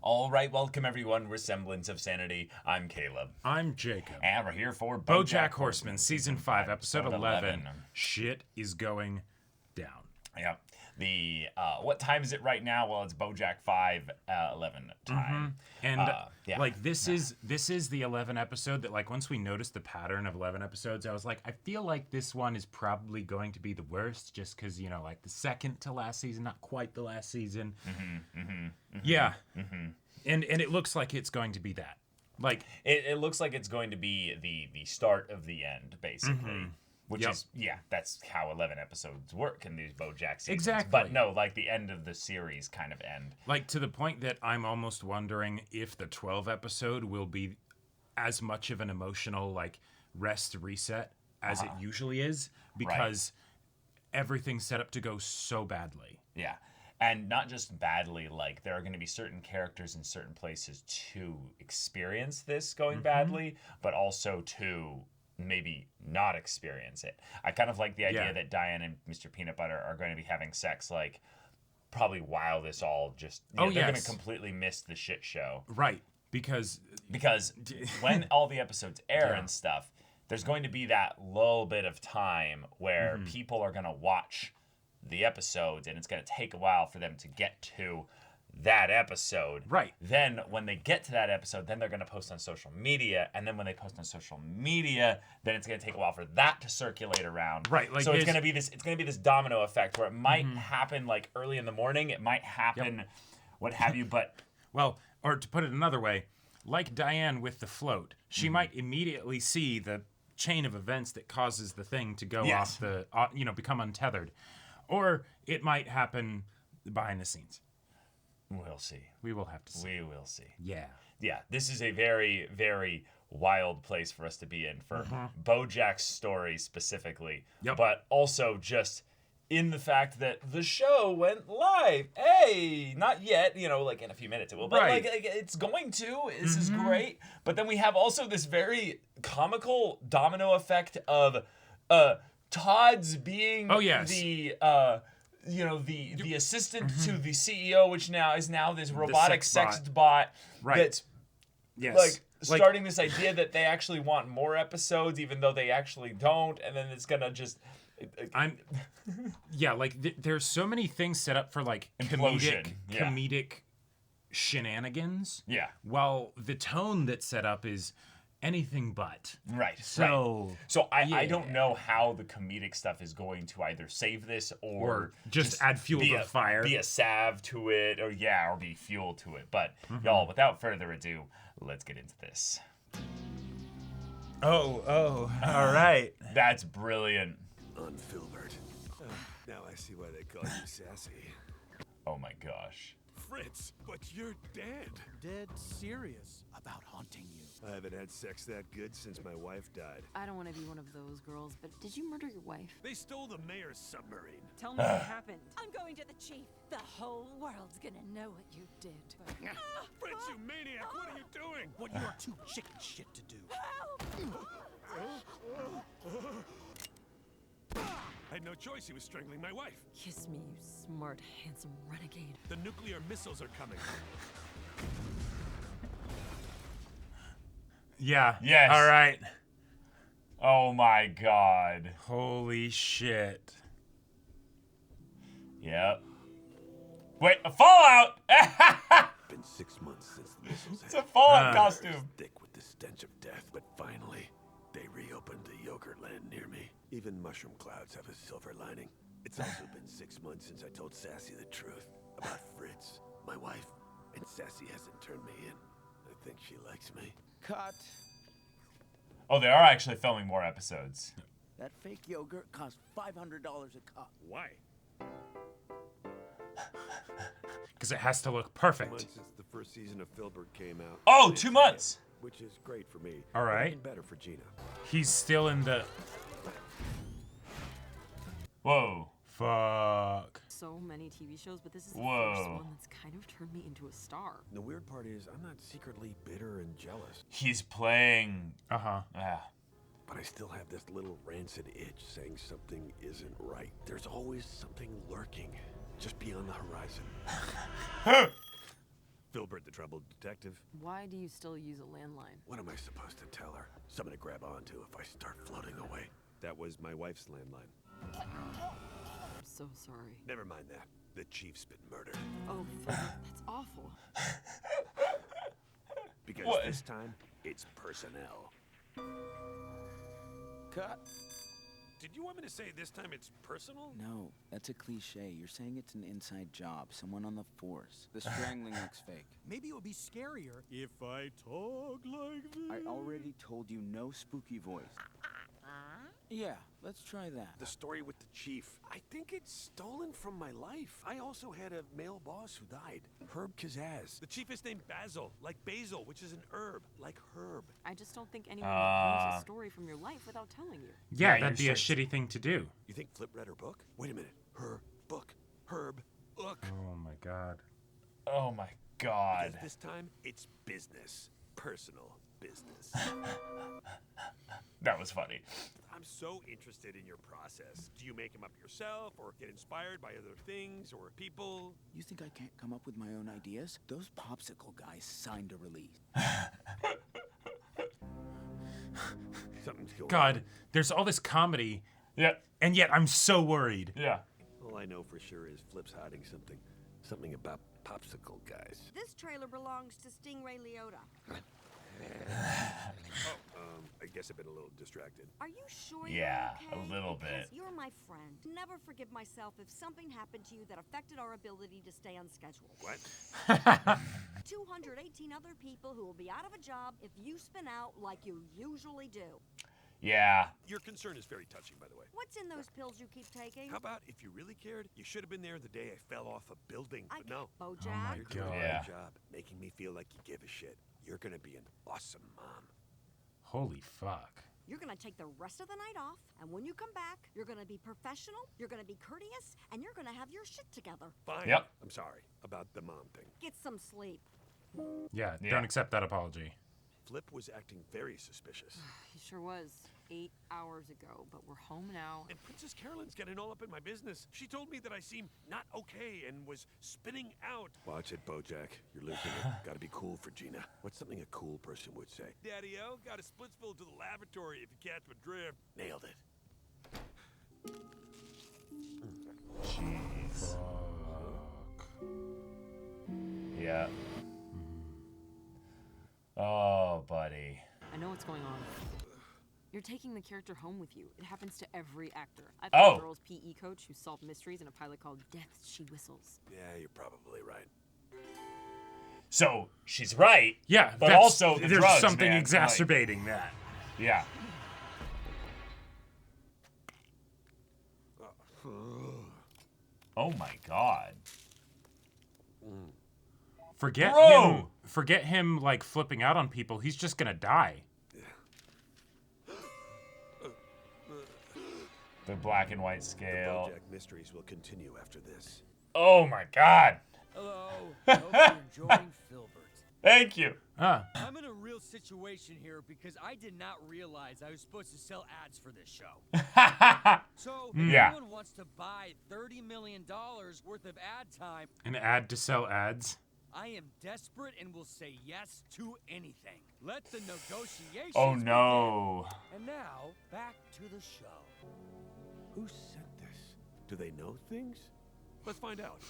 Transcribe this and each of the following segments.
All right, welcome everyone. We're Semblance of Sanity. I'm Caleb. I'm Jacob. And we're here for BoJack Horseman, Season 5, Episode 11. Shit is going down. Yep. The, what time is it right now? Well, it's BoJack 5, 11 time. And, this is the 11 episode that, like, once we noticed the pattern of 11 episodes, I was like, I feel like this one is probably going to be the worst, just because, you know, like, the second to last season, not quite the last season. And it looks like it's going to be that. Like, it looks like it's going to be the start of the end, basically. Which is, that's how 11 episodes work in these BoJack seasons. Exactly. But no, like the end of the series kind of end. Like, to the point that I'm almost wondering if the 12 episode will be as much of an emotional, like, rest reset as it usually is. Because everything's set up to go so badly. Yeah. And not just badly, like, there are going to be certain characters in certain places to experience this going badly, but also to maybe not experience it. I kind of like the idea that Diane and Mr. Peanut Butter are going to be having sex, like, probably while this all just... they're going to completely miss the shit show. Right, because when all the episodes air and stuff, there's going to be that little bit of time where people are going to watch the episodes, and it's going to take a while for them to get to that episode. Right. Then when they get to that episode, then they're going to post on social media, and then when they post on social media, then it's going to take a while for that to circulate around. Right. Like, so it's going to be this domino effect where it might happen like early in the morning, it might happen what have you, but well, or to put it another way, like Diane with the float, she might immediately see the chain of events that causes the thing to go off the become untethered. Or it might happen behind the scenes. We'll see. We will have to see. We will see. Yeah. Yeah, this is a very, very wild place for us to be in for BoJack's story specifically. Yep. But also just in the fact that the show went live. Hey, not yet, like in a few minutes it will. But like it's going to. This is great. But then we have also this very comical domino effect of Todd's being the the assistant to the CEO, which is now this robotic sex bot. That's starting this idea that they actually want more episodes, even though they actually don't, and then it's gonna just. There's so many things set up for like comedic shenanigans. Yeah. While the tone that's set up is anything but. Right. So I don't know how the comedic stuff is going to either save this or just add fuel to the fire. Be a salve to it, or be fuel to it. But y'all, without further ado, let's get into this. Oh, all right. That's brilliant. On Filbert. Now I see why they call you Sassy. Oh my gosh. Fritz, but you're dead. Dead serious about haunting you. I haven't had sex that good since my wife died. I don't want to be one of those girls, but did you murder your wife? They stole the mayor's submarine. Tell me what happened. I'm going to the chief. The whole world's gonna know what you did. Fritz, you maniac! What are you doing? What you're too chicken shit to do. I had no choice. He was strangling my wife. Kiss me, you smart, handsome renegade. The nuclear missiles are coming. Yeah. Yes. All right. Oh my god. Holy shit. Yep. Wait, a Fallout! Been 6 months since the missiles It's a Fallout costume. Thick with the stench of death, but finally, they reopened the yogurt land near me. Even mushroom clouds have a silver lining. It's also been 6 months since I told Sassy the truth about Fritz, my wife, and Sassy hasn't turned me in. I think she likes me. Cut. Oh, they are actually filming more episodes. That fake yogurt costs $500 a cup. Why? Because it has to look perfect. Months since the first season of Filbert came out. Oh, 2 months. Which is great for me. All right. Even better for Gina. He's still in the... Whoa. Fuck. So many TV shows, but this is the first Whoa. one that's kind of turned me into a star. The weird part is, I'm not secretly bitter and jealous. He's playing. Uh-huh. But I still have this little rancid itch saying something isn't right. There's always something lurking just beyond the horizon. Filbert, the troubled detective. Why do you still use a landline? What am I supposed to tell her? Something to grab onto if I start floating away. That was my wife's landline. I'm so sorry. Never mind that. The chief's been murdered. Oh, that's awful. Because What? this time, it's personnel. Cut. Did you want me to say this time it's personal? No, that's a cliche. You're saying it's an inside job. Someone on the force. The strangling looks fake. Maybe it would be scarier if I talk like this. I already told you no spooky voice. Yeah, let's try that. The story with the chief. I think it's stolen from my life. I also had a male boss who died. Herb Kazaz. The chief is named Basil, like basil, which is an herb, like herb. I just don't think anyone would use a story from your life without telling you. Yeah, Yeah, that'd be you're a shitty thing to do. You think Flip read her book? Wait a minute. Her book. Herb. Book. Oh my god. Oh my god. Because this time, it's business. Personal business. That was funny. I'm so interested in your process. Do you make them up yourself or get inspired by other things or people? You think I can't come up with my own ideas? Those popsicle guys signed a release. Something's going on. God, there's all this comedy, Yeah. and yet I'm so worried. Yeah. All I know for sure is Flip's hiding something. Something about popsicle guys. This trailer belongs to Stingray Leota. I guess I've been a little distracted. Are you sure Yeah, you're okay? a little Because bit. you're my friend. Never forgive myself if something happened to you that affected our ability to stay on schedule. What? 218 other people who will be out of a job if you spin out like you usually do. Yeah. Your concern is very touching, by the way. What's in those pills you keep taking? How about if you really cared, you should have been there the day I fell off a building. But no. BoJack. You're doing a Yeah. great job, making me feel like you give a shit. You're gonna be an awesome mom. Holy fuck. You're gonna take the rest of the night off, and when you come back, you're gonna be professional, you're gonna be courteous, and you're gonna have your shit together. Fine. Yep. I'm sorry about the mom thing. Get some sleep. Yeah, Yeah. don't accept that apology. Flip was acting very suspicious. He sure was 8 hours ago, but we're home now. And Princess Carolyn's getting all up in my business. She told me that I seem not okay and was spinning out. Watch it, BoJack. You're losing it. Gotta be cool for Gina. What's something a cool person would say? Daddy-o, got a splitsville to the lavatory if you catch my drift. Nailed it. Jeez. Yeah. Oh, buddy. I know what's going on. You're taking the character home with you. It happens to every actor. I've Oh. had a girls' PE coach who solved mysteries in a pilot called Death She Whistles. Yeah, you're probably right. So she's right. Yeah, But that's- also the there's drugs, something man. exacerbating that. Yeah. Oh my god. Forget him like flipping out on people. He's just gonna die. The black and white The scale. BoJack mysteries will continue after this. Oh my god. Hello. Hope you're enjoying Filbert. Thank you. I'm in a real situation here because I did not realize I was supposed to sell ads for this show. So if Yeah. anyone wants to buy $30 million worth of ad time, An ad to sell ads. I am desperate and will say yes to anything. Let the negotiations Oh begin. no. And now, back to the show. Who sent this? Do they know things? Let's find out.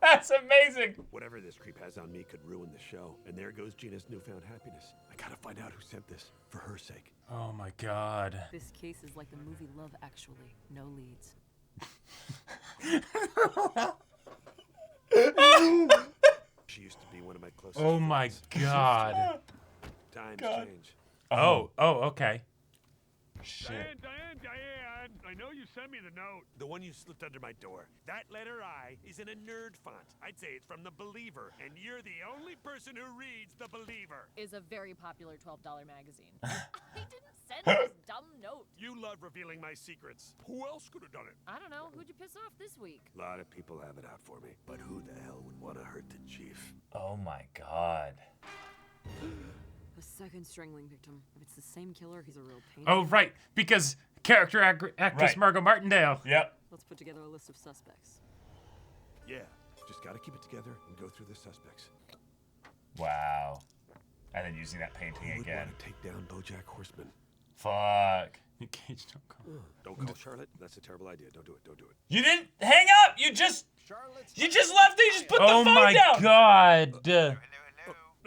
That's amazing. Whatever this creep has on me could ruin the show. And there goes Gina's newfound happiness. I gotta find out who sent this, for her sake. Oh my god. This case is like the movie Love Actually. No leads. She used to be one of my closest Oh my friends. god. Times God. change. Oh, okay. Shit. Diane, I know you sent me the note. The one you slipped under my door. That letter I is in a nerd font. I'd say it's from The Believer, and you're the only person who reads The Believer. Is a very popular $12 magazine. I didn't send this dumb note. You love revealing my secrets. Who else could have done it? I don't know. Who'd you piss off this week? A lot of people have it out for me, but who the hell would want to hurt the chief? Oh my god. The second strangling victim. If it's the same killer, he's a real pain. Oh, right. Because character actress Right. Margot Martindale. Yep. Let's put together a list of suspects. Yeah, Just gotta keep it together and go through the suspects. Wow. And then using that painting Who would again. want to take down BoJack Horseman? Fuck. Cage, don't call. Don't call Charlotte. That's a terrible idea. Don't do it. Don't do it. You didn't hang up. You just left. You just put the phone down. Oh my god.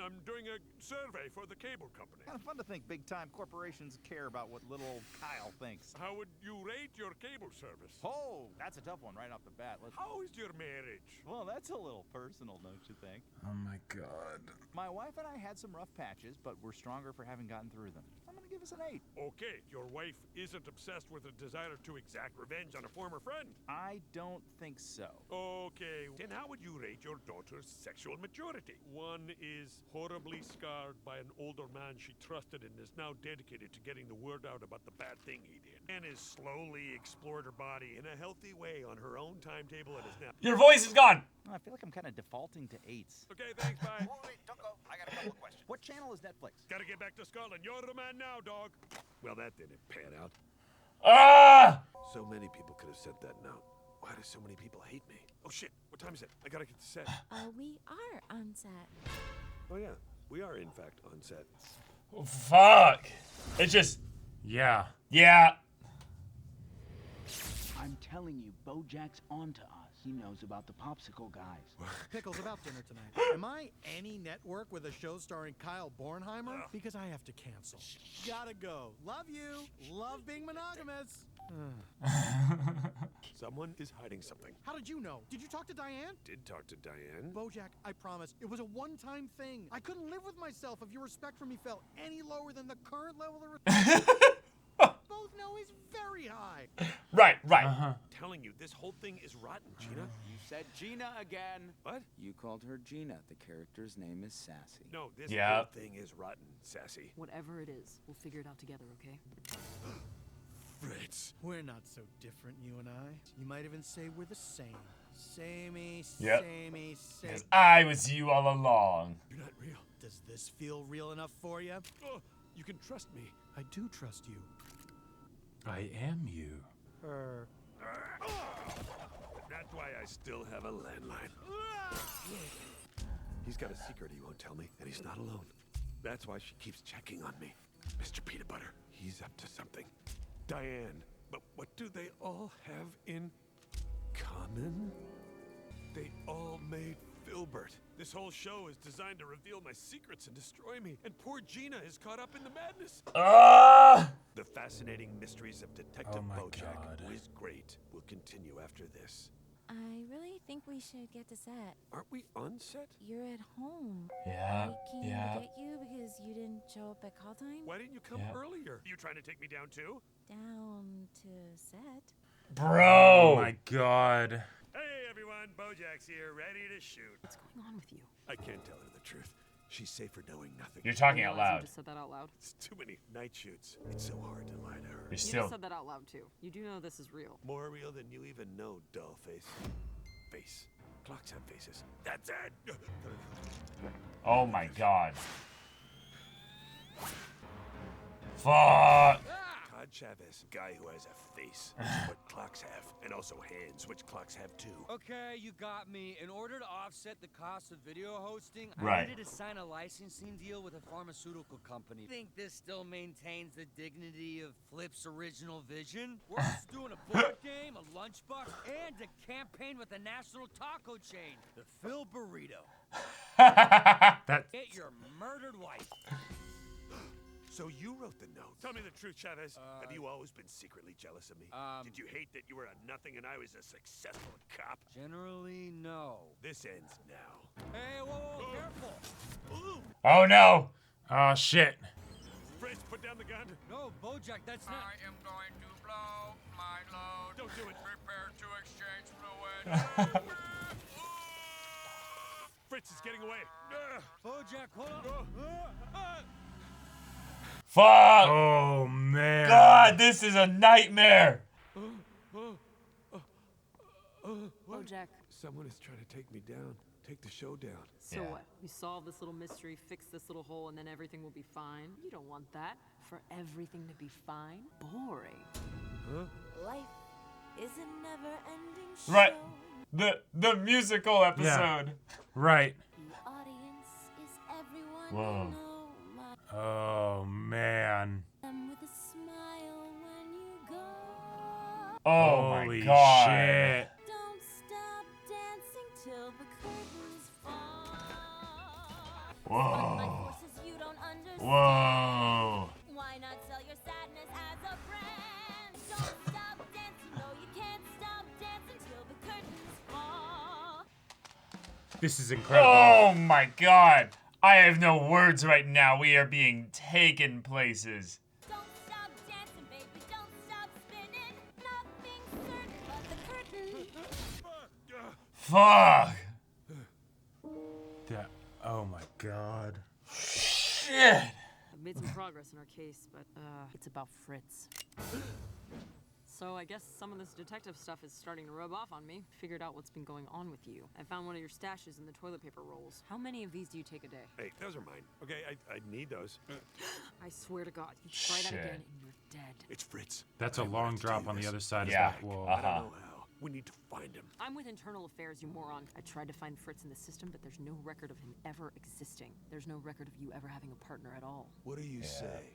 I'm doing a survey for the cable company. Kind of fun to think big-time corporations care about what little old Kyle thinks. How would you rate your cable service? Oh, that's a tough one right off the bat. How is your marriage? Well, that's a little personal, don't you think? Oh my god. My wife and I had some rough patches, but we're stronger for having gotten through them. I'm gonna give us an 8. Okay, your wife isn't obsessed with a desire to exact revenge on a former friend. I don't think so. Okay, then how would you rate your daughter's sexual maturity? One is horribly scarred by an older man she trusted and is now dedicated to getting the word out about the bad thing he did. And has slowly explored her body in a healthy way on her own timetable and is now... Your voice is gone. I feel like I'm kind of defaulting to 8s. Okay, thanks, bye. Wait, don't go. I got a couple of questions. What channel is Netflix? Gotta get back to Scotland. You're the man now, dog. Well, that didn't pan out. Ah! So many people could have sent that note. Why do so many people hate me? Oh, shit. What time is it? I gotta get to set. We are on set. Oh, yeah. We are, in fact, on set. Oh, fuck. It's just... Yeah. Yeah. I'm telling you, BoJack's onto us. He knows about the popsicle guys. Pickle's about dinner tonight. Am I any network with a show starring Kyle Bornheimer? Because I have to cancel. Gotta go. Love you. Love being monogamous. Someone is hiding something. How did you know? Did you talk to Diane? Did talk to Diane. BoJack, I promise, it was a one-time thing. I couldn't live with myself if your respect for me fell any lower than the current level of respect. Both know is very high. Right. Telling you, this whole thing is rotten, Gina. You said Gina again. What? You called her Gina. The character's name is Sassy. No, this whole thing is rotten, Sassy. Whatever it is, we'll figure it out together, okay? Fritz. We're not so different, you and I. You might even say we're the same. Samey, Yep. samey, samey. Because I was you all along. You're not real. Does this feel real enough for you? Oh, you can trust me. I do trust you. I am you. That's why I still have a landline. He's got a secret he won't tell me, and he's not alone. That's why she keeps checking on me. Mr. Peanut Butter, he's up to something. Diane, but what do they all have in common? They all made Filbert. This whole show is designed to reveal my secrets and destroy me, and poor Gina is caught up in the madness. The fascinating mysteries of Detective BoJack, who is great, will continue after this. I really think we should get to set. Aren't we on set? You're at home. Yeah, I came to get you because you didn't show up at call time. Why didn't you come earlier? You trying to take me down too? Down to set. Bro! Oh my god. Hey everyone, BoJack's here, ready to shoot. What's going on with you? I can't tell her the truth. She's safer knowing nothing. You're talking You out realize loud. You just said that out loud. It's too many night shoots. It's so hard to lie to her. You're You still... just said that out loud too. You do know this is real. More real than you even know, doll face. Face. Clocks have faces. That's it! Oh my god. Fuck! Todd Chavez, guy who has a face, which is what clocks have, and also hands, which clocks have too. Okay, you got me. In order to offset the cost of video hosting, I Right. needed to sign a licensing deal with a pharmaceutical company. Think this still maintains the dignity of Flip's original vision? We're also doing a board game, a lunchbox, and a campaign with a national taco chain, the Phil Burrito. Get your murdered wife. So you wrote the note. Tell me the truth, Chavez. Have you always been secretly jealous of me? Did you hate that you were a nothing and I was a successful cop? Generally, no. This ends now. Hey, whoa, careful. Ooh. Oh no! Oh shit. Fritz, put down the gun. No, BoJack, that's not... I am going to blow my load. Don't do it. Prepare to exchange fluid. Fritz is getting away. BoJack, hold on. Fuck! Oh man. God, this is a nightmare! BoJack. Someone is trying to take me down. Take the show down. So what? We solve this little mystery, fix this little hole, and then everything will be fine? You don't want that. For everything to be fine? Boring. Life is a never-ending show. Right. The musical episode. Right. The audience is everyone Whoa. you know. My Oh man. them with a smile when you go. Oh Holy my god. shit. Don't stop dancing till the curtains fall. Spotlight Whoa. forces you don't understand. Whoa. Why not sell your sadness as a brand? Don't stop dancing, no you can't stop dancing till the curtains fall. This is incredible. Oh my god. I have no words right now. We are being taken places. Don't stop dancing, baby, don't stop spinning. Nothing's certain but the curtain. Fuck. Oh my god. Shit. I've made some progress in our case, but it's about Fritz. So I guess some of this detective stuff is starting to rub off on me. Figured out what's been going on with you. I found one of your stashes in the toilet paper rolls. How many of these do you take a day? Hey, those are mine. Okay, I need those. I swear to God, you try that Shit. again and you're dead. It's Fritz. That's a I long wanted to drop do on the this. other side Yeah. of that wall. I don't know how. We need to find him. I'm with Internal Affairs, you moron. I tried to find Fritz in the system, but there's no record of him ever existing. There's no record of you ever having a partner at all. What do you say?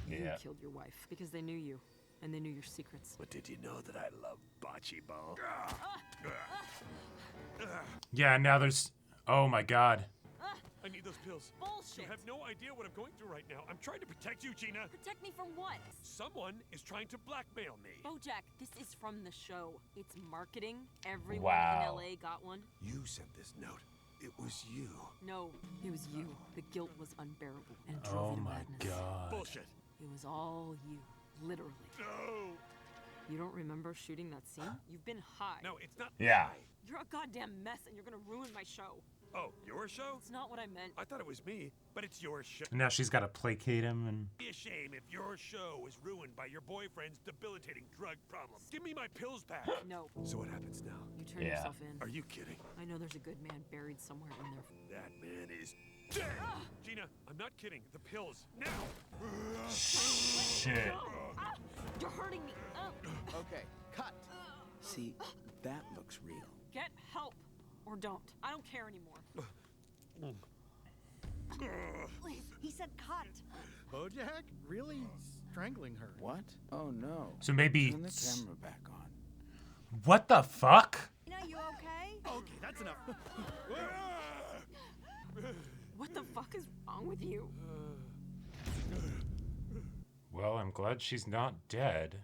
You Yeah. killed your wife because they knew you, and they knew your secrets. But did you know that I love bocce ball? Yeah, now there's. Oh my god. I need those pills. Bullshit! You have no idea what I'm going through right now. I'm trying to protect you, Gina. Protect me from what? Someone is trying to blackmail me. BoJack, this is from the show. It's marketing. Everyone Wow. in LA got one. You sent this note. It was you. No, it was you. The guilt was unbearable and it drove Oh you to my madness. god. Bullshit. It was all you, literally. No. You don't remember shooting that scene? You've been high. No, it's not. Yeah. You're a goddamn mess and you're gonna ruin my show. Oh, your show? It's not what I meant. I thought it was me, but it's your show. And now she's got to placate him and. Be a shame if your show was ruined by your boyfriend's debilitating drug problem. Give me my pills back. No. So what happens now? You turn Yeah. yourself in. Are you kidding? I know there's a good man buried somewhere in there. That man is dead. Gina, I'm not kidding. The pills now. Shit. Ah, you're hurting me. Okay, cut. See, that looks real. Get help or don't. I don't care anymore. Please, he said cut. BoJack? Really strangling her? What? Oh no. So maybe. Turn the camera back on. What the fuck? You know, you okay? Okay, that's enough. What the fuck is wrong with you? Well, I'm glad she's not dead.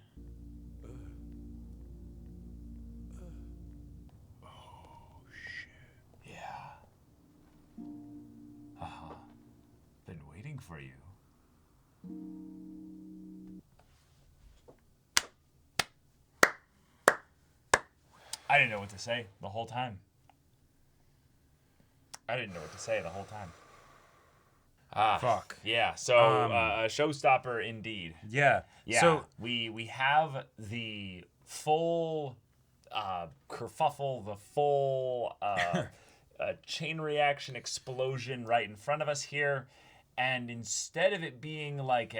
Yeah. Been waiting for you. I didn't know what to say the whole time. Fuck. Yeah, so Showstopper indeed. Yeah. Yeah, So we have the full kerfuffle, the full chain reaction explosion right in front of us here, and instead of it being like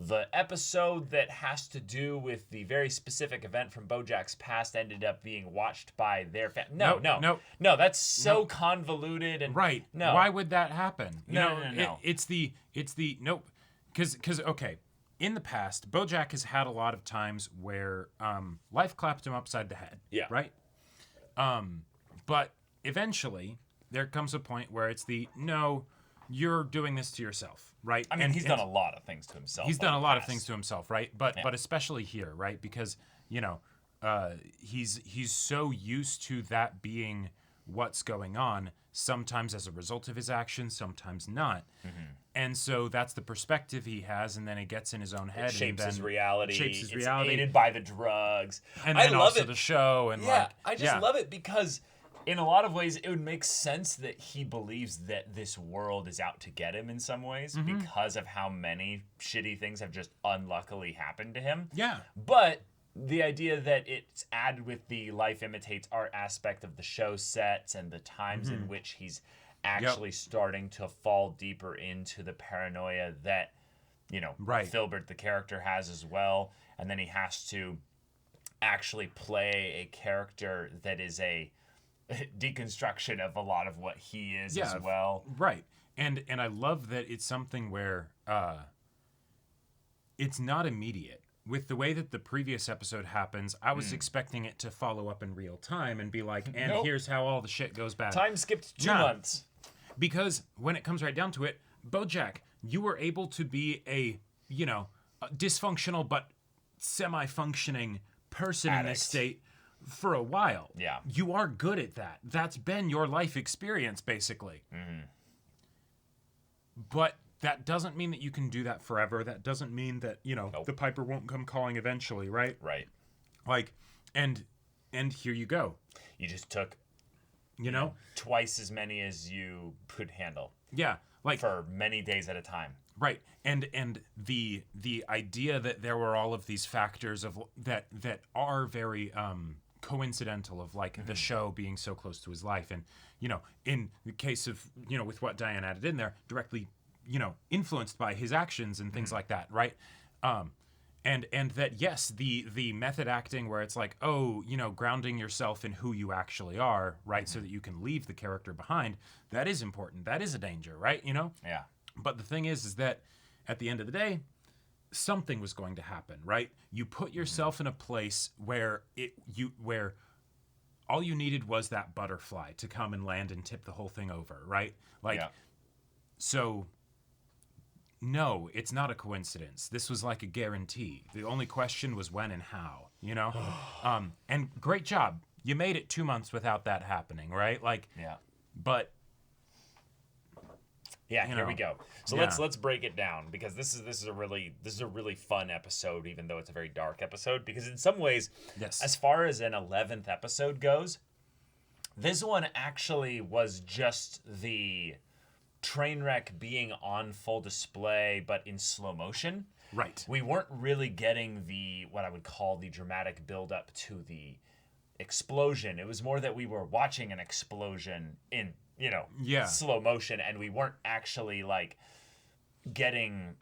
the episode that has to do with the very specific event from BoJack's past ended up being watched by their family. No, that's so convoluted and right. No, Why would that happen? No. It's the nope. Because okay, in the past, BoJack has had a lot of times where life clapped him upside the head. Yeah. Right. But eventually there comes a point where it's no, you're doing this to yourself, right? I mean, he's done a lot of things to himself. He's done a lot of things to himself, right? But especially here, right? Because he's so used to that being what's going on, sometimes as a result of his actions, sometimes not. Mm-hmm. And so that's the perspective he has, and then it gets in his own head. It shapes and his reality. It's reality. Aided by the drugs. And then also it. the show. And I just love it because in a lot of ways, it would make sense that he believes that this world is out to get him in some ways because of how many shitty things have just unluckily happened to him. Yeah. But the idea that it's added with the life imitates art aspect of the show sets and the times in which he's actually starting to fall deeper into the paranoia that, Filbert, the character, has as well. And then he has to actually play a character that is a deconstruction of a lot of what he is as well. Right. And I love that it's something where it's not immediate. With the way that the previous episode happens, I was expecting it to follow up in real time and be like, and here's how all the shit goes bad. Time skipped 2 months. Because when it comes right down to it, BoJack, you were able to be a dysfunctional but semi-functioning person in this state for a while. Yeah. You are good at that. That's been your life experience, basically. Mm-hmm. But that doesn't mean that you can do that forever. That doesn't mean that, the Piper won't come calling eventually, right? Right. Like, and here you go. You just took, twice as many as you could handle. Yeah. Like, for many days at a time. Right. And the idea that there were all of these factors of that are very coincidental of like the show being so close to his life, and in the case of with what Diane added in there, directly influenced by his actions and things like that, right? And that yes, the method acting where it's like, grounding yourself in who you actually are, right, so that you can leave the character behind, that is important. That is a danger, right? Yeah. But the thing is that at the end of the day, something was going to happen, right? You put yourself in a place where where all you needed was that butterfly to come and land and tip the whole thing over, right? So no, it's not a coincidence. This was like a guarantee. The only question was when and how, and great job. You made it 2 months without that happening, right? But here we go. So let's break it down, because this is a really fun episode, even though it's a very dark episode, because in some ways, as far as an 11th episode goes, this one actually was just the train wreck being on full display, but in slow motion. Right. We weren't really getting what I would call the dramatic build up to the explosion. It was more that we were watching an explosion in slow motion, and we weren't actually like getting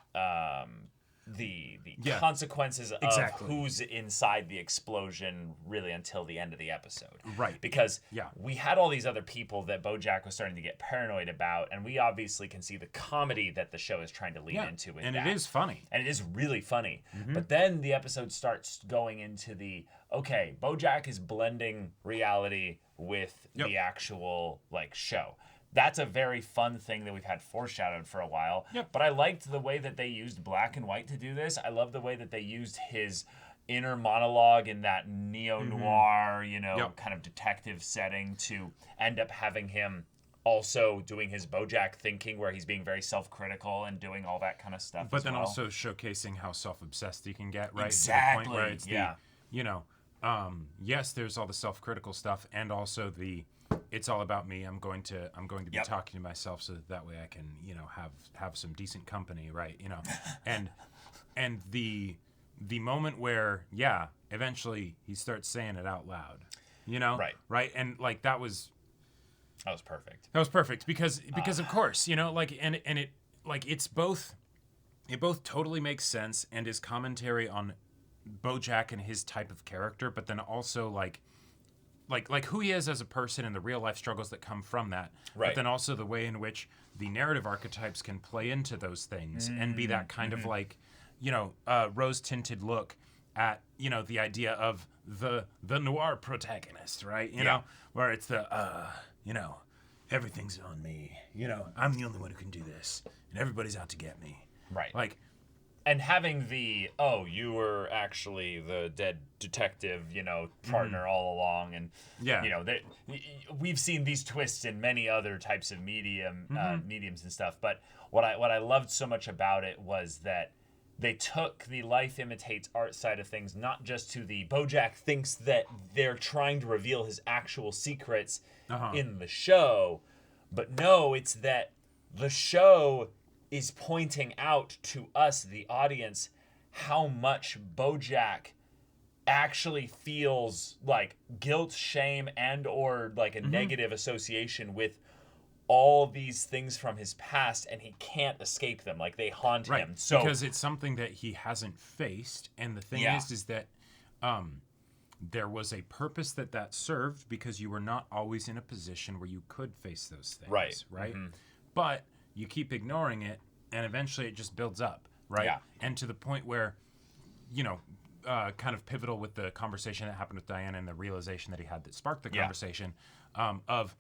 the consequences of who's inside the explosion really until the end of the episode. Right. Because we had all these other people that BoJack was starting to get paranoid about, and we obviously can see the comedy that the show is trying to lean into with and that. it is funny. And it is really funny. But then the episode starts going into BoJack is blending reality with the actual show. That's a very fun thing that we've had foreshadowed for a while. Yep. But I liked the way that they used black and white to do this. I love the way that they used his inner monologue in that neo-noir, kind of detective setting to end up having him also doing his BoJack thinking, where he's being very self-critical and doing all that kind of stuff. But then also showcasing how self-obsessed he can get, right? Exactly. To the point where it's yes, there's all the self-critical stuff, and also it's all about me. I'm going to be talking to myself so that way I can, have some decent company, right? And the moment where, eventually he starts saying it out loud, right? And that was perfect. That was perfect because of course, it both totally makes sense and is commentary on BoJack and his type of character, but then also like who he is as a person and the real life struggles that come from that. Right. But then also the way in which the narrative archetypes can play into those things and be that kind of rose tinted look at, the idea of the noir protagonist, right? You know, where it's everything's on me. I'm the only one who can do this and everybody's out to get me. Right. And having you were actually the dead detective, partner all along. And, we've seen these twists in many other types of mediums and stuff. But what I loved so much about it was that they took the life imitates art side of things, not just to the BoJack thinks that they're trying to reveal his actual secrets in the show. But no, it's that the show is pointing out to us, the audience, how much BoJack actually feels like guilt, shame, and or like a negative association with all these things from his past, and he can't escape them. Like, they haunt him. So because it's something that he hasn't faced, and the thing is that there was a purpose that served because you were not always in a position where you could face those things. Right. Mm-hmm. But you keep ignoring it, and eventually it just builds up. Right. Yeah. And to the point where, kind of pivotal with the conversation that happened with Diana and the realization that he had that sparked the conversation of,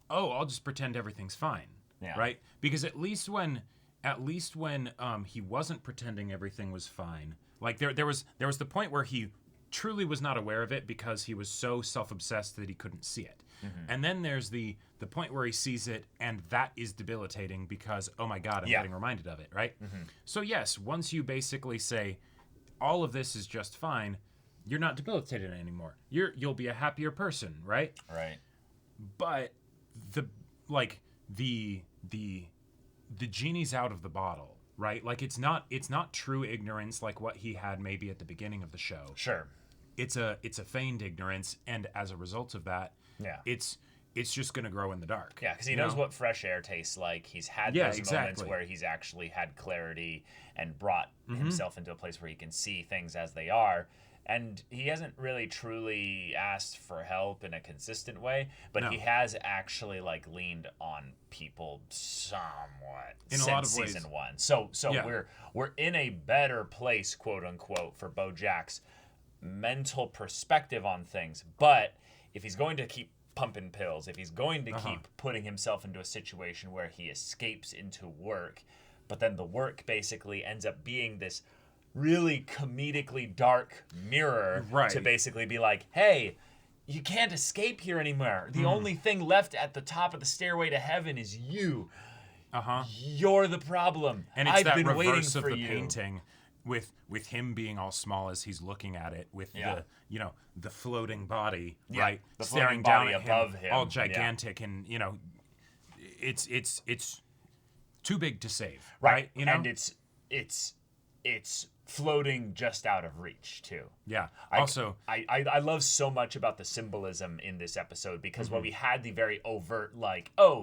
I'll just pretend everything's fine. Yeah. Right. Because at least when he wasn't pretending everything was fine, like there was the point where he truly was not aware of it because he was so self-obsessed that he couldn't see it. Mm-hmm. And then there's the point where he sees it, and that is debilitating because, oh my God, I'm getting reminded of it, right? Mm-hmm. So yes, once you basically say, all of this is just fine, you're not debilitated anymore. You'll be a happier person, right? Right. But the genie's out of the bottle, right? Like it's not true ignorance like what he had maybe at the beginning of the show. Sure. It's a feigned ignorance, and as a result of that, it's just going to grow in the dark. Yeah, because he knows what fresh air tastes like. He's had those moments where he's actually had clarity and brought himself into a place where he can see things as they are. And he hasn't really truly asked for help in a consistent way, but he has actually leaned on people somewhat in since a lot of ways. season 1. So we're in a better place, quote unquote, for BoJack's mental perspective on things. But if he's going to keep pumping pills, if he's going to keep putting himself into a situation where he escapes into work, but then the work basically ends up being this really comedically dark mirror to basically be like, hey, you can't escape here anymore. The only thing left at the top of the stairway to heaven is you. You're the problem. And it's I've that been reverse waiting of for the you. painting with him being all small as he's looking at it, with the floating body, right, the staring floating down body at above him, him, all gigantic, and it's too big to save, right? And it's floating just out of reach too. Yeah. I love so much about the symbolism in this episode because while we had the very overt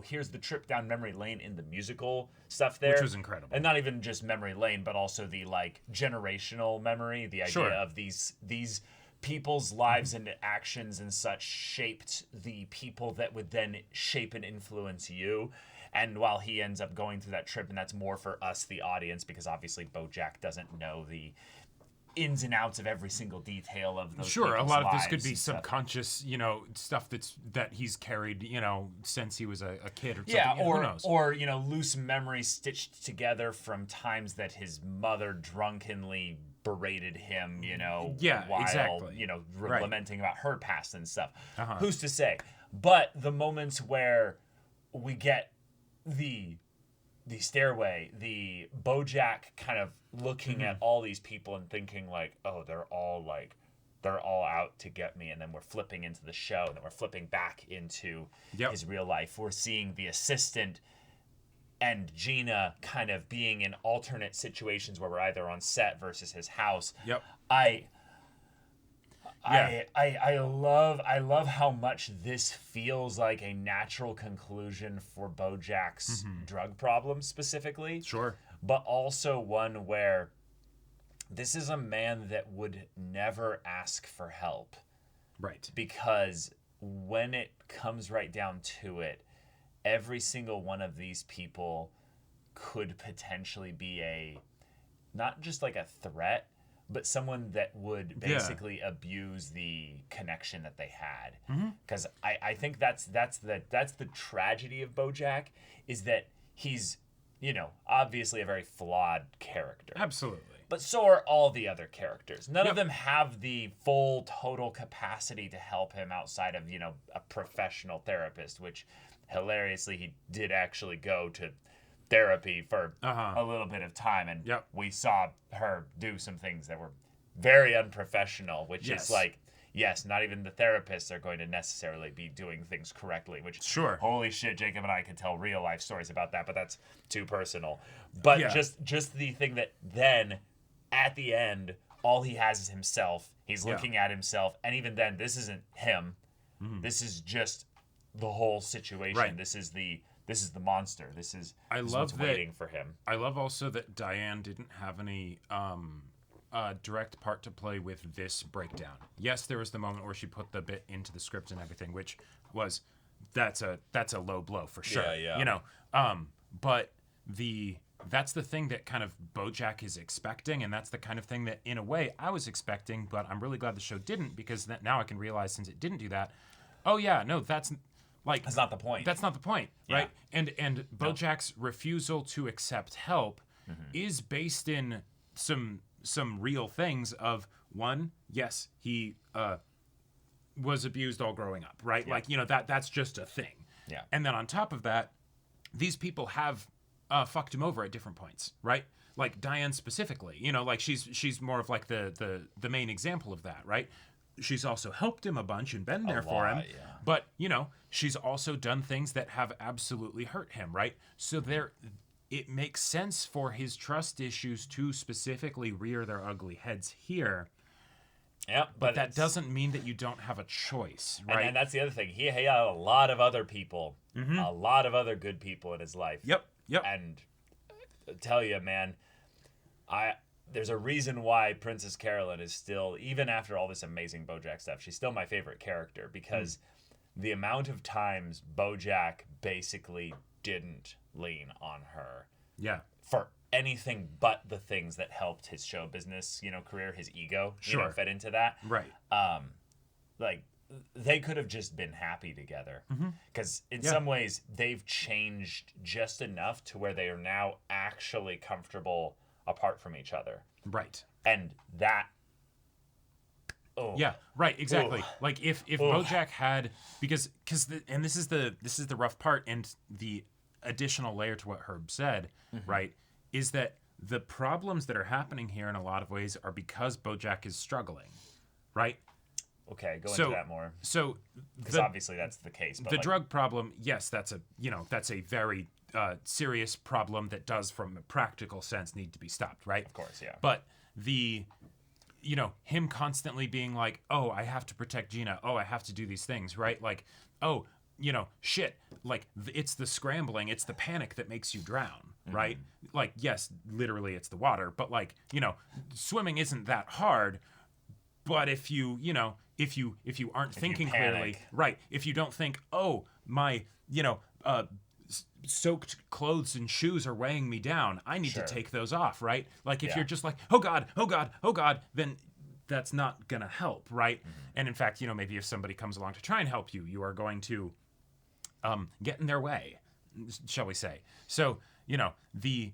here's the trip down memory lane in the musical stuff there, which was incredible, and not even just memory lane, but also the generational memory, the idea of these people's lives and actions and such shaped the people that would then shape and influence you. And while he ends up going through that trip, and that's more for us, the audience, because obviously BoJack doesn't know the ins and outs of every single detail of those a lot of this could be stuff. Subconscious, stuff that he's carried, since he was a kid or something. Or who knows? Or loose memories stitched together from times that his mother drunkenly berated him, while lamenting about her past and stuff. Who's to say? But the moments where we get the stairway, the BoJack kind of looking at all these people and thinking they're all out to get me, and then we're flipping into the show, and then we're flipping back into his real life. We're seeing the assistant and Gina kind of being in alternate situations where we're either on set versus his house. I love how much this feels like a natural conclusion for BoJack's drug problem specifically. Sure. But also one where this is a man that would never ask for help. Right. Because when it comes right down to it, every single one of these people could potentially be not just a threat, but someone that would basically abuse the connection that they had. Because I think that's the tragedy of BoJack, is that he's obviously a very flawed character. Absolutely. But so are all the other characters. None of them have the full total capacity to help him outside of a professional therapist, which hilariously he did actually go to therapy for a little bit of time, and we saw her do some things that were very unprofessional, which is not even the therapists are going to necessarily be doing things correctly, which holy shit, Jacob and I could tell real life stories about that, but that's too personal. But just the thing that then at the end all he has is himself. He's looking at himself, and even then this isn't him. This is just the whole situation. This is the monster. This is what's waiting for him. I love also that Diane didn't have any direct part to play with this breakdown. Yes, there was the moment where she put the bit into the script and everything, which was that's a low blow for sure. Yeah. You know, but that's the thing that kind of BoJack is expecting, and that's the kind of thing that, in a way, I was expecting, but I'm really glad the show didn't, because now I can realize, since it didn't do that, oh yeah, no, that's not the point. That's not the point, right? And BoJack's refusal to accept help is based in some real things of, one, yes, he was abused all growing up, right? Yeah. Like, you know, that's just a thing. Yeah. And then on top of that, these people have fucked him over at different points, right? Like Diane specifically, you know, like she's more of like the main example of that, right? She's also helped him a bunch and been there for him, but you know, she's also done things that have absolutely hurt him, right? So it makes sense for his trust issues to specifically rear their ugly heads here. Yeah, but that doesn't mean that you don't have a choice, right? And that's the other thing. He had a lot of other people, a lot of other good people in his life. Yep. And I tell you, man, there's a reason why Princess Carolyn is still, even after all this amazing BoJack stuff, she's still my favorite character, because the amount of times BoJack basically didn't lean on her. Yeah. For anything but the things that helped his show business, career, his ego, fed into that. Right. Like, they could have just been happy together. Because in some ways, they've changed just enough to where they are now actually comfortable apart from each other. Right. And that... Oh. Yeah, right, exactly. Oh. Like if BoJack had, because this is the rough part, and the additional layer to what Herb said, right, is that the problems that are happening here in a lot of ways are because BoJack is struggling, right? Okay, go into that more. So, because obviously that's the case. But the drug problem, yes, that's a very serious problem that does, from a practical sense, need to be stopped, right? Of course, yeah. But him constantly being like, oh, I have to protect Gina. Oh, I have to do these things, right? Like, oh, shit. Like, it's the scrambling, it's the panic that makes you drown, right? Like, yes, literally it's the water, but like, swimming isn't that hard. But if you aren't thinking clearly, right? If you don't think, oh, my, soaked clothes and shoes are weighing me down, I need to take those off, right? Like if you're just like, oh God, then that's not gonna help, right? And in fact, maybe if somebody comes along to try and help you, you are going to get in their way, shall we say. So, the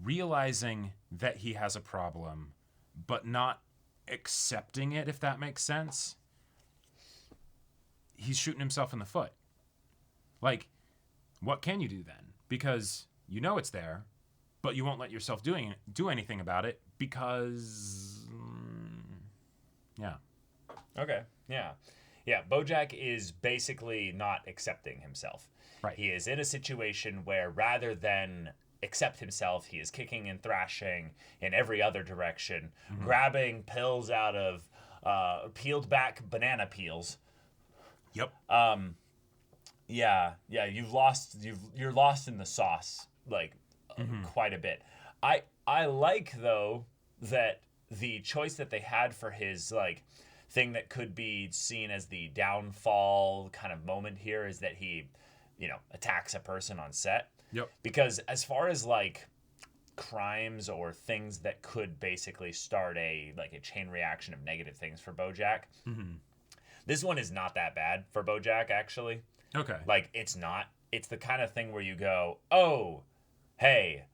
realizing that he has a problem, but not accepting it, if that makes sense, he's shooting himself in the foot. Like, what can you do then? Because it's there, but you won't let yourself do anything about it because, yeah. Okay, yeah. Yeah, BoJack is basically not accepting himself. Right. He is in a situation where rather than accept himself, he is kicking and thrashing in every other direction, grabbing pills out of peeled back banana peels. Yep. Yeah, you're lost in the sauce, like, quite a bit. I like, though, that the choice that they had for his, like, thing that could be seen as the downfall kind of moment here is that he, attacks a person on set. Yep. Because as far as, like, crimes or things that could basically start a chain reaction of negative things for BoJack, this one is not that bad for BoJack, actually. Okay. Like, it's not. It's the kind of thing where you go, oh, hey,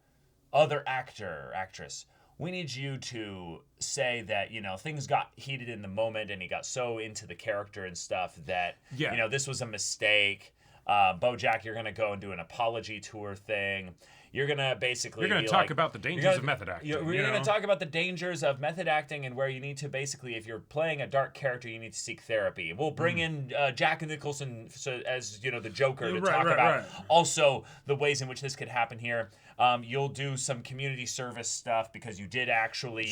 other actor or actress, we need you to say that, things got heated in the moment and he got so into the character and stuff that, this was a mistake. BoJack, you're going to go and do an apology tour thing. You're going to basically... You're going to talk about the dangers of method acting. We're going to talk about the dangers of method acting and where you need to basically, if you're playing a dark character, you need to seek therapy. We'll bring in Jack Nicholson as, the Joker to talk about also the ways in which this could happen here. You'll do some community service stuff because you did actually,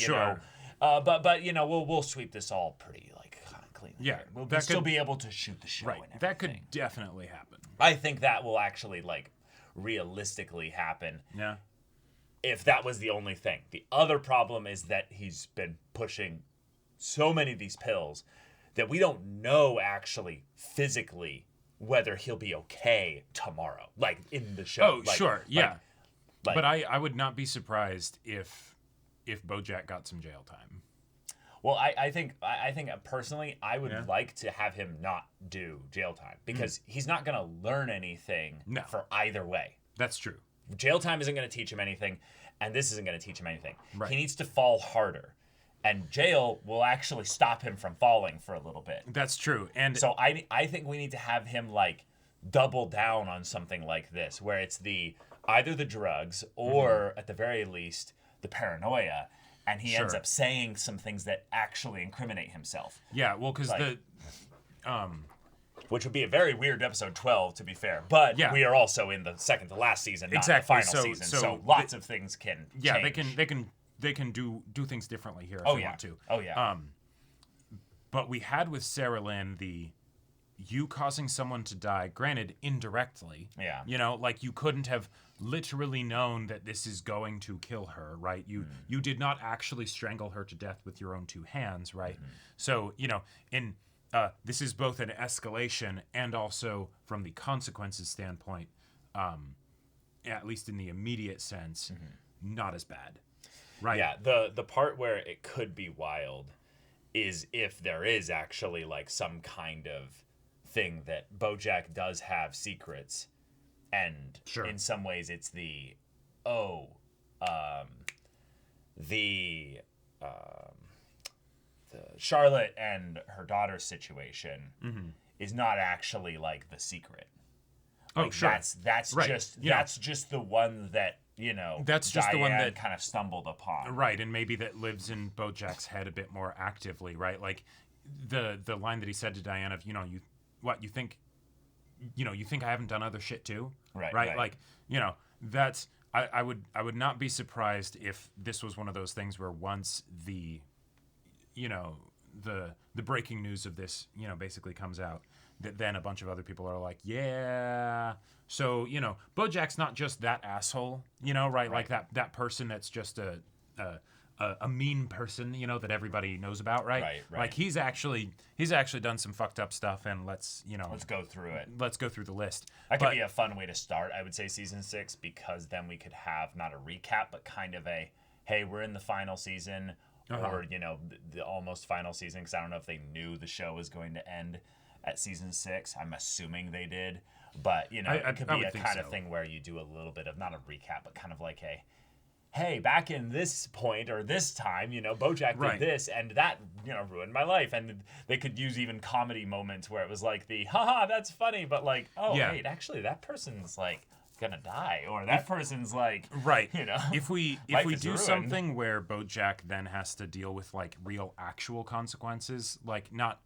but we'll sweep this all pretty, kind of clean. Yeah. We'll still be able to shoot the show and everything. That could definitely happen. I think that will actually, realistically happen. Yeah. if that was the only thing. The other problem is that he's been pushing so many of these pills that we don't know actually physically whether he'll be okay tomorrow, like in the show. Oh, like, sure, yeah. Like, but I would not be surprised if BoJack got some jail time. Well, I think personally, I would like to have him not do jail time because he's not going to learn anything for either way. That's true. Jail time isn't going to teach him anything, and this isn't going to teach him anything. Right. He needs to fall harder, and jail will actually stop him from falling for a little bit. That's true. And so I think we need to have him like double down on something like this, where it's either the drugs or at the very least the paranoia. And he ends up saying some things that actually incriminate himself. Yeah, well, because which would be a very weird episode 12, to be fair. But we are also in the second to last season, not the final season. So lots of things can change. they can do things differently here if they want to. Oh yeah. But we had with Sarah Lynn you causing someone to die, granted indirectly. Yeah. You know, like you couldn't have literally known that this is going to kill her, right? You did not actually strangle her to death with your own two hands, right? So, you know, this is both an escalation and also from the consequences standpoint, at least in the immediate sense, not as bad. Right. Yeah, the part where it could be wild is if there is actually like some kind of thing that BoJack does have secrets, and in some ways it's the Charlotte and her daughter's situation is not actually like the secret. Like, that's right. That's just the one that, you know, that's just Diane the one that kind of stumbled upon. Right, and maybe that lives in BoJack's head a bit more actively, right? Like the line that he said to Diane of, you think I haven't done other shit too? Right. Like, you know, that's I would not be surprised if this was one of those things where once the breaking news of this, you know, basically comes out, that then a bunch of other people are like, yeah. So, you know, BoJack's not just that asshole, you know, right? Like that person that's just a mean person, you know, that everybody knows about, right? Right. Like he's actually done some fucked up stuff, and let's go through it. Let's go through the list. That could be a fun way to start, I would say, season 6, because then we could have not a recap, but kind of a, hey, we're in the final season, or, you know, the almost final season, because I don't know if they knew the show was going to end at season 6. I'm assuming they did, but, you know, it could be a kind of thing where you do a little bit of, not a recap, but kind of like a, hey, back in this point or this time, you know, BoJack did this, and that, you know, ruined my life. And they could use even comedy moments where it was like haha, that's funny, but like, wait, actually that person's like gonna die, or that person's like, you know, if we do something where BoJack then has to deal with like real actual consequences, like not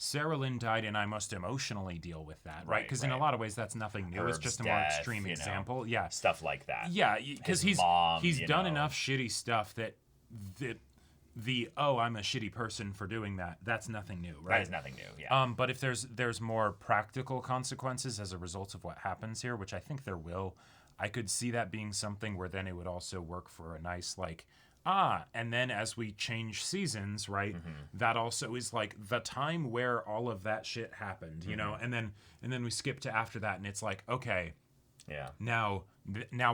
Sarah Lynn died and I must emotionally deal with that, right? Because in a lot of ways that's nothing new. It's just a more extreme example. Yeah, stuff like that. Yeah, because he's done enough shitty stuff that I'm a shitty person for doing that. That's nothing new, right? That is nothing new. Yeah. But if there's more practical consequences as a result of what happens here, which I think there will, I could see that being something where then it would also work for a nice like. And then as we change seasons, right, that also is like the time where all of that shit happened, you know, and then we skip to after that, and it's like, okay, now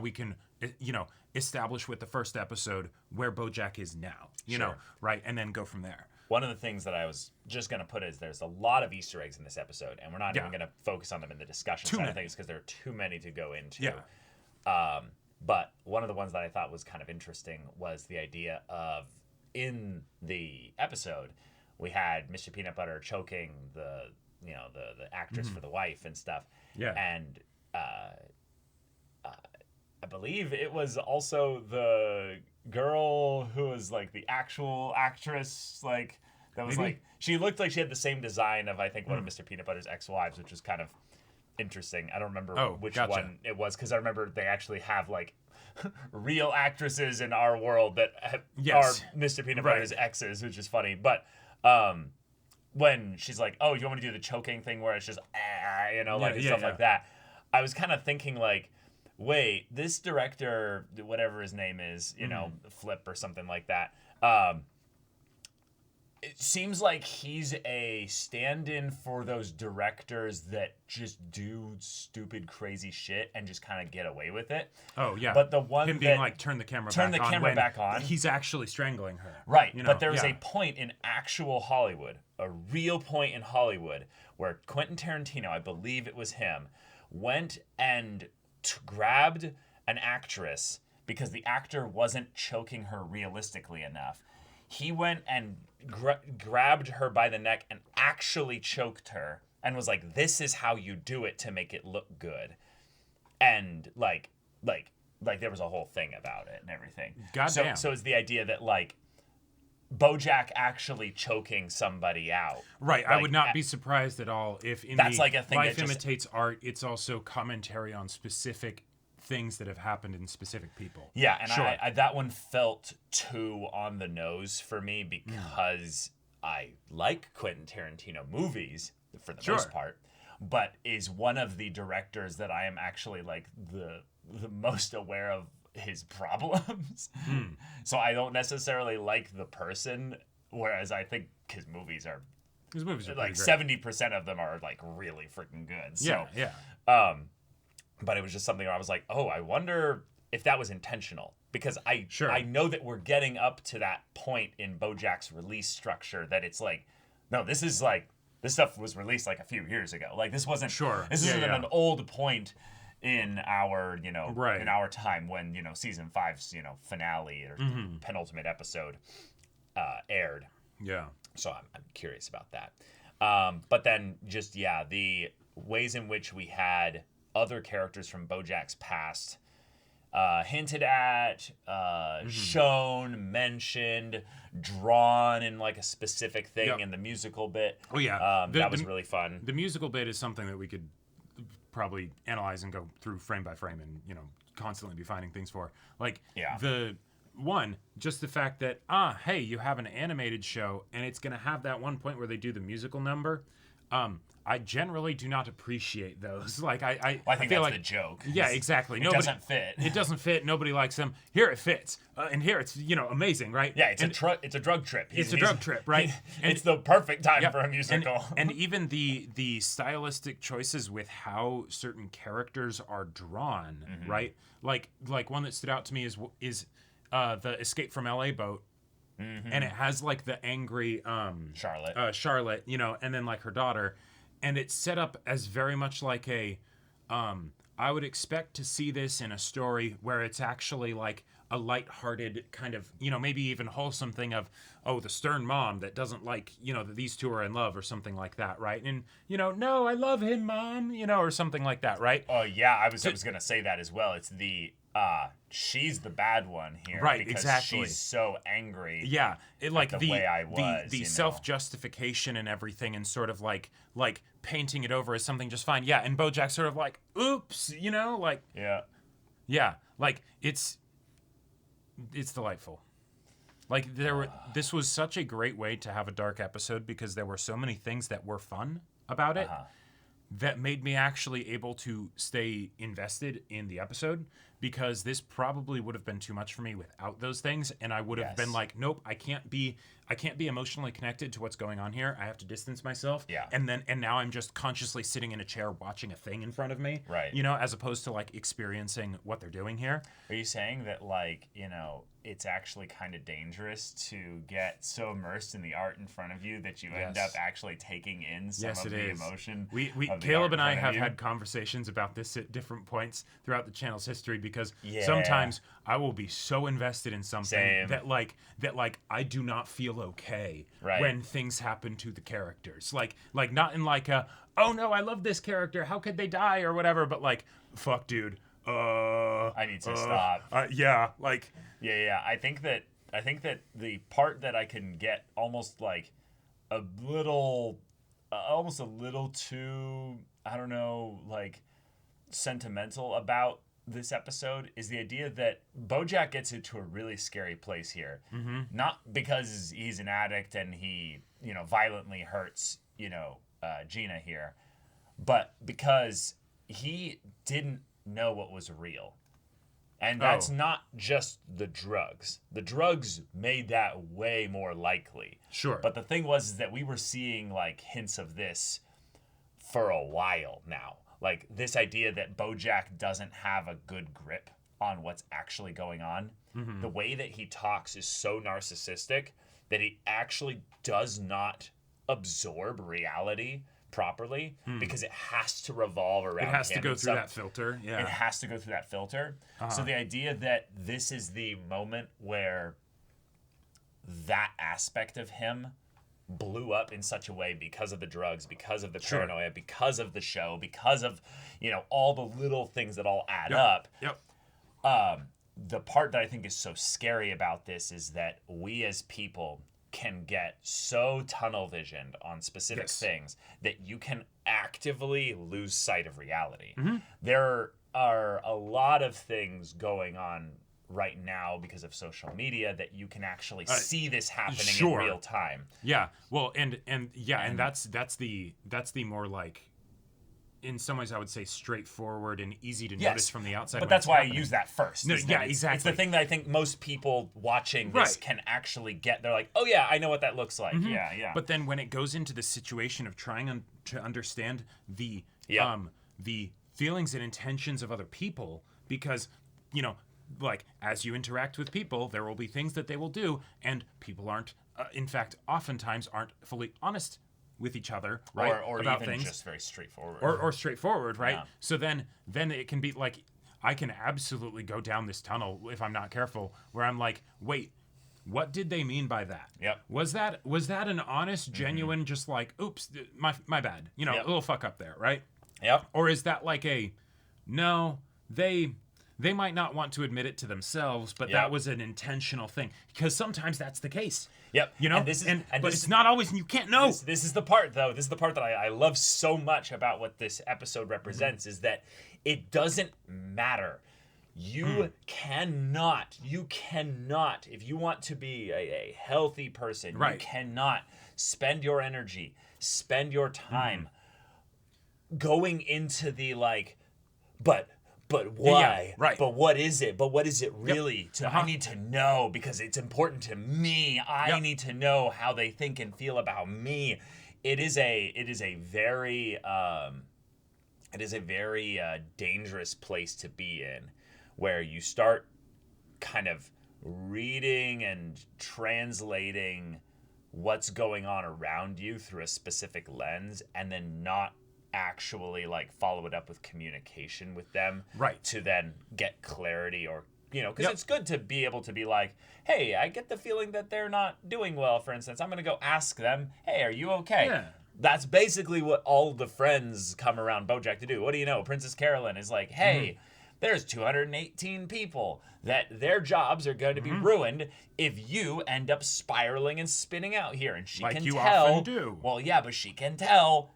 we can, you know, establish with the first episode where BoJack is now, you know, right, and then go from there. One of the things that I was just going to put is there's a lot of Easter eggs in this episode, and we're not even going to focus on them in the discussion side of things because there are too many to go into. But one of the ones that I thought was kind of interesting was the idea of, in the episode, we had Mr. Peanut Butter choking the actress for the wife and stuff. Yeah. And I believe it was also the girl who was like the actual actress, like that was like, she looked like she had the same design of, I think, one of Mr. Peanut Butter's ex-wives, which was kind of interesting. I don't remember which one it was, because I remember they actually have like real actresses in our world that are Mr. Peanut Butter's exes, which is funny. But when she's like, oh, you want me to do the choking thing where it's just, you know, like stuff like that, I was kind of thinking like, wait, this director, whatever his name is, you know, Flip or something like that. It seems like he's a stand-in for those directors that just do stupid, crazy shit and just kind of get away with it. Oh yeah. But the one him being like, turn the camera back on. He's actually strangling her. Right. You know? But there was a point in actual Hollywood, a real point in Hollywood, where Quentin Tarantino, I believe it was him, went and grabbed an actress because the actor wasn't choking her realistically enough. He went and grabbed her by the neck and actually choked her and was like, this is how you do it to make it look good. And like there was a whole thing about it and everything. Goddamn. So it's the idea that like BoJack actually choking somebody out. Right. I would not be surprised at all if in that's like a thing Life that Imitates Art, it's also commentary on specific things that have happened in specific people. Yeah, and sure. I that one felt too on the nose for me because I like Quentin Tarantino movies for the most part, but is one of the directors that I am actually like the most aware of his problems. So I don't necessarily like the person, whereas I think his movies are like 70% of them are like really freaking good. So, yeah. But it was just something where I was like, oh, I wonder if that was intentional. Because I know that we're getting up to that point in BoJack's release structure that it's like, no, this is like, this stuff was released like a few years ago. Like this wasn't, this isn't an old point in our, in our time when, season 5's, finale or penultimate episode aired. Yeah. So I'm curious about that. But then just, the ways in which we had other characters from BoJack's past hinted at, shown, mentioned, drawn in like a specific thing in the musical bit. Oh yeah, that was really fun. The musical bit is something that we could probably analyze and go through frame by frame and constantly be finding things for. Like the one, just the fact that hey, you have an animated show and it's gonna have that one point where they do the musical number. I generally do not appreciate those. Like I think feel that's like the joke. Yeah, exactly. It doesn't fit. It doesn't fit. Nobody likes them. Here it fits, and here it's amazing, right? Yeah, it's a drug trip. It's a drug trip, right? And it's the perfect time for a musical. And even the stylistic choices with how certain characters are drawn, right? Like one that stood out to me is the Escape from LA boat. And it has like the angry Charlotte, and then like her daughter, and it's set up as very much like a I would expect to see this in a story where it's actually like a lighthearted kind of, maybe even wholesome thing of, the stern mom that doesn't like, that these two are in love or something like that, right? And, no, I love him, Mom, or something like that, right? Oh, yeah, I was going to say that as well. It's the, she's the bad one here. Right, because exactly. She's so angry. Yeah, it like the way I was. The self-justification and everything and sort of like painting it over as something just fine. Yeah, and BoJack's sort of like, oops, like. Yeah. Yeah, like it's delightful. Like this was such a great way to have a dark episode because there were so many things that were fun about it that made me actually able to stay invested in the episode, because this probably would have been too much for me without those things, and I would have been like, nope, I can't be emotionally connected to what's going on here. I have to distance myself. Yeah. And now I'm just consciously sitting in a chair watching a thing in front of me. Right. As opposed to like experiencing what they're doing here. Are you saying that like, it's actually kind of dangerous to get so immersed in the art in front of you that you end up actually taking in some of the emotion? Caleb and I have had conversations about this at different points throughout the channel's history, because sometimes I will be so invested in something that I do not feel okay when things happen to the characters. Like not in like a, oh no, I love this character, how could they die or whatever, but like, fuck dude. I need to stop. Yeah, like I think that the part that I can get almost like a little too, I don't know, like sentimental about this episode is the idea that BoJack gets into a really scary place here. Not because he's an addict and he, violently hurts, Gina here, but because he didn't know what was real. And that's not just the drugs. The drugs made that way more likely. Sure. But the thing was is that we were seeing like hints of this for a while now. Like this idea that BoJack doesn't have a good grip on what's actually going on. Mm-hmm. The way that he talks is so narcissistic that he actually does not absorb reality properly because it has to revolve around him. It has to go through that filter. Yeah. It has to go through that filter. So the idea that this is the moment where that aspect of him blew up in such a way because of the drugs, because of the paranoia, because of the show, because of, you know, all the little things that all add up. Yep. The part that I think is so scary about this is that we as people can get so tunnel visioned on specific things that you can actively lose sight of reality. There are a lot of things going on right now because of social media that you can actually see this happening in real time. Yeah. Well, and that's the more like, in some ways, I would say straightforward and easy to notice from the outside. But that's why I use that first. No, yeah, exactly. It's the thing that I think most people watching this can actually get. They're like, oh yeah, I know what that looks like. Yeah. But then when it goes into the situation of trying to understand the feelings and intentions of other people, because, you know, like as you interact with people, there will be things that they will do, and people aren't, in fact, oftentimes aren't fully honest with each other, right? Or about even things. just very straightforward. Or straightforward, right? Yeah. So then it can be like, I can absolutely go down this tunnel if I'm not careful, where I'm like, wait, what did they mean by that? Yep. Was that an honest, genuine, just like, oops, my bad, you know, a little fuck up there, right? Yep. Or is that like no, they might not want to admit it to themselves, but that was an intentional thing, because sometimes that's the case. Yep. You know, but it's not always, and you can't know. This is the part, though. This is the part that I love so much about what this episode represents, is that it doesn't matter. You cannot, if you want to be a healthy person, you cannot spend your energy, spend your time going into the like, but why? But what is it? But what is it really? I need to know because it's important to me. I need to know how they think and feel about me. It is a very dangerous place to be in, where you start kind of reading and translating what's going on around you through a specific lens, and then not actually like follow it up with communication with them to then get clarity, or, you know, because it's good to be able to be like, hey, I get the feeling that they're not doing well, for instance. I'm going to go ask them, hey, are you okay? Yeah. That's basically what all the friends come around BoJack to do. What do you know? Princess Carolyn is like, hey, there's 218 people that their jobs are going to be ruined if you end up spiraling and spinning out here. And she like can you tell. Often do. Well, yeah, but she can tell.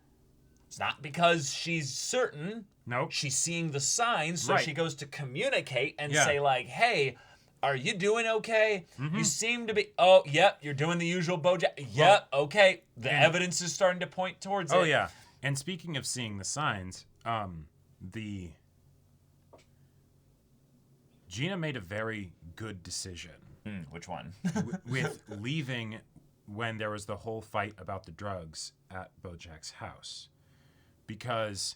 It's not because she's certain. Nope. She's seeing the signs, so she goes to communicate and Yeah. say like, hey, are you doing okay? You seem to be, oh, yep, you're doing the usual BoJack. Yep, okay. The evidence is starting to point towards it. Oh, yeah. And speaking of seeing the signs, Gina made a very good decision. Which one? with leaving when there was the whole fight about the drugs at BoJack's house. Because,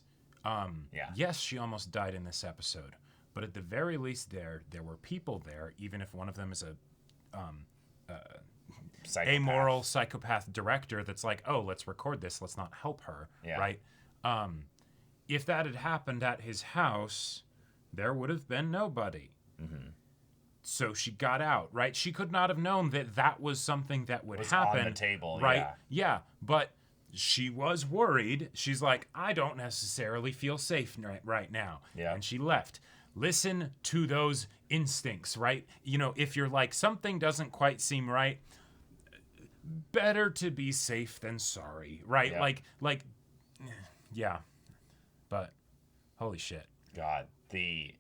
yes, she almost died in this episode, but at the very least there were people there, even if one of them is a amoral psychopath director that's like, oh, let's record this, let's not help her, right? If that had happened at his house, there would have been nobody. So she got out, right? She could not have known that was something that would happen. On the table, right? Yeah, but she was worried. She's like, I don't necessarily feel safe right now. Yeah. And she left. Listen to those instincts, right? You know, if you're like, something doesn't quite seem right, better to be safe than sorry, right? Yeah. But holy shit. God, the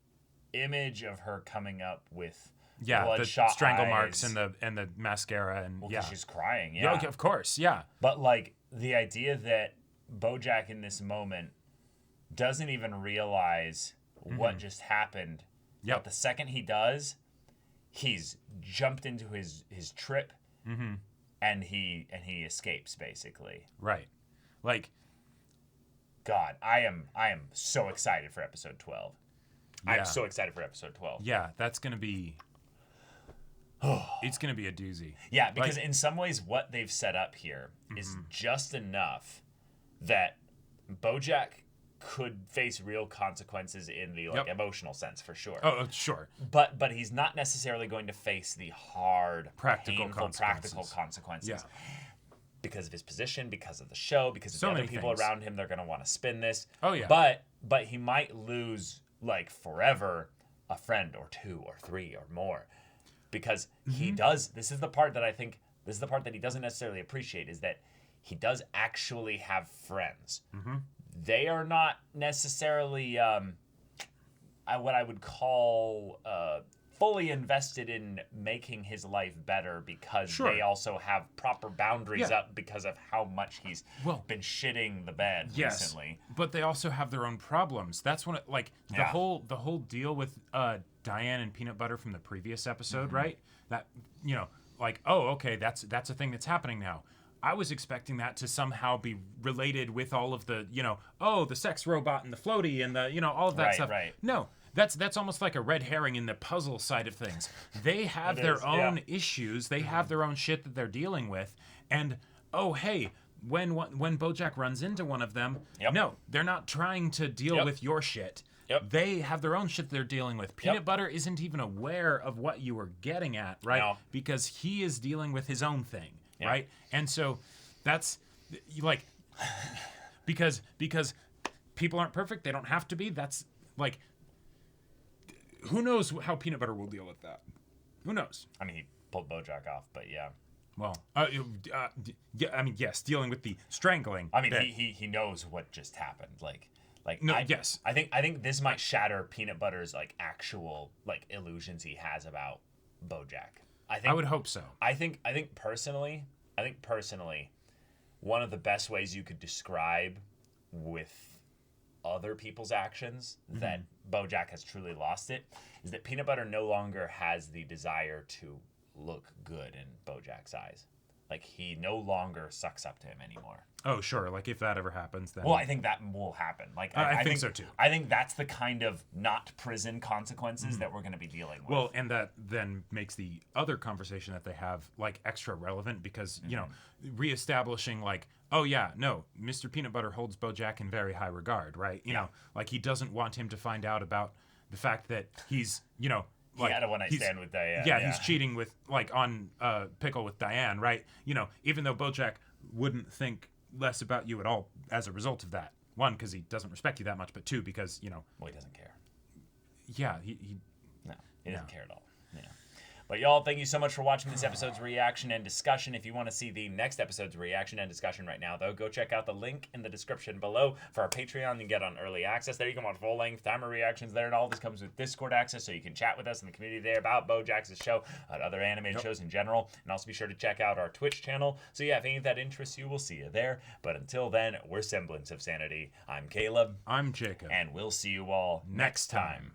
image of her coming up with the bloodshot strangle eyes. marks and the mascara and she's crying. Yeah, of course. Yeah. But like the idea that BoJack in this moment doesn't even realize what just happened. Yep. But the second he does, he's jumped into his trip, and he escapes basically. Right. Like, God, I am so excited for episode 12. Yeah. I'm so excited for episode 12. Yeah, that's gonna be. It's gonna be a doozy. Yeah, because in some ways, what they've set up here is just enough that BoJack could face real consequences in the emotional sense, for sure. Oh, sure. But he's not necessarily going to face the hard, Practical practical consequences. Yeah. Because of his position, because of the show, because of So the other many people things. around him, they're going to want to spin this. Oh, yeah. But he might lose, like, forever a friend or two or three or more. Because he does, this is the part that he doesn't necessarily appreciate, is that he does actually have friends. They are not necessarily what I would call fully invested in making his life better, because they also have proper boundaries up because of how much he's been shitting the bed recently. But they also have their own problems. That's when the whole deal with Diane and Peanut Butter from the previous episode, right? That okay, that's a thing that's happening now. I was expecting that to somehow be related with all of the, the sex robot and the floaty and the, all of that stuff. Right. No, that's almost like a red herring in the puzzle side of things. They have their own issues. They have their own shit that they're dealing with. And, when BoJack runs into one of them, no, they're not trying to deal with your shit. They have their own shit they're dealing with. Peanut Butter isn't even aware of what you were getting at, right? No. Because he is dealing with his own thing. Right? And so that's like because people aren't perfect, they don't have to be. That's like, who knows how Peanut Butter will deal with that? Who knows? I mean, he pulled BoJack off, but yeah. Well, yes, dealing with the strangling. I mean, he knows what just happened. Yes. I think this might shatter Peanut Butter's actual illusions he has about BoJack. I would hope so. I think personally, one of the best ways you could describe with other people's actions that BoJack has truly lost it is that Peanut Butter no longer has the desire to look good in BoJack's eyes. He no longer sucks up to him anymore. Oh, sure. If that ever happens, then... Well, I think that will happen. I think so, too. I think that's the kind of not prison consequences that we're going to be dealing with. Well, and that then makes the other conversation that they have, extra relevant because, reestablishing, Mr. Peanut Butter holds BoJack in very high regard, right? You know, he doesn't want him to find out about the fact that he's, he had a one-night stand with Diane. Yeah, he's cheating with, on Pickle with Diane, right? Even though BoJack wouldn't think less about you at all as a result of that. One, because he doesn't respect you that much, but two, because, Well, he doesn't care. Yeah, No, he doesn't care at all. Yeah. But y'all, thank you so much for watching this episode's reaction and discussion. If you want to see the next episode's reaction and discussion right now, though, go check out the link in the description below for our Patreon. You can get on early access there. You can watch full-length timer reactions there, and all this comes with Discord access, so you can chat with us in the community there about BoJack's show, about other animated shows in general, and also be sure to check out our Twitch channel. So yeah, if any of that interests you, we'll see you there. But until then, we're Semblance of Sanity. I'm Caleb. I'm Jacob. And we'll see you all next time.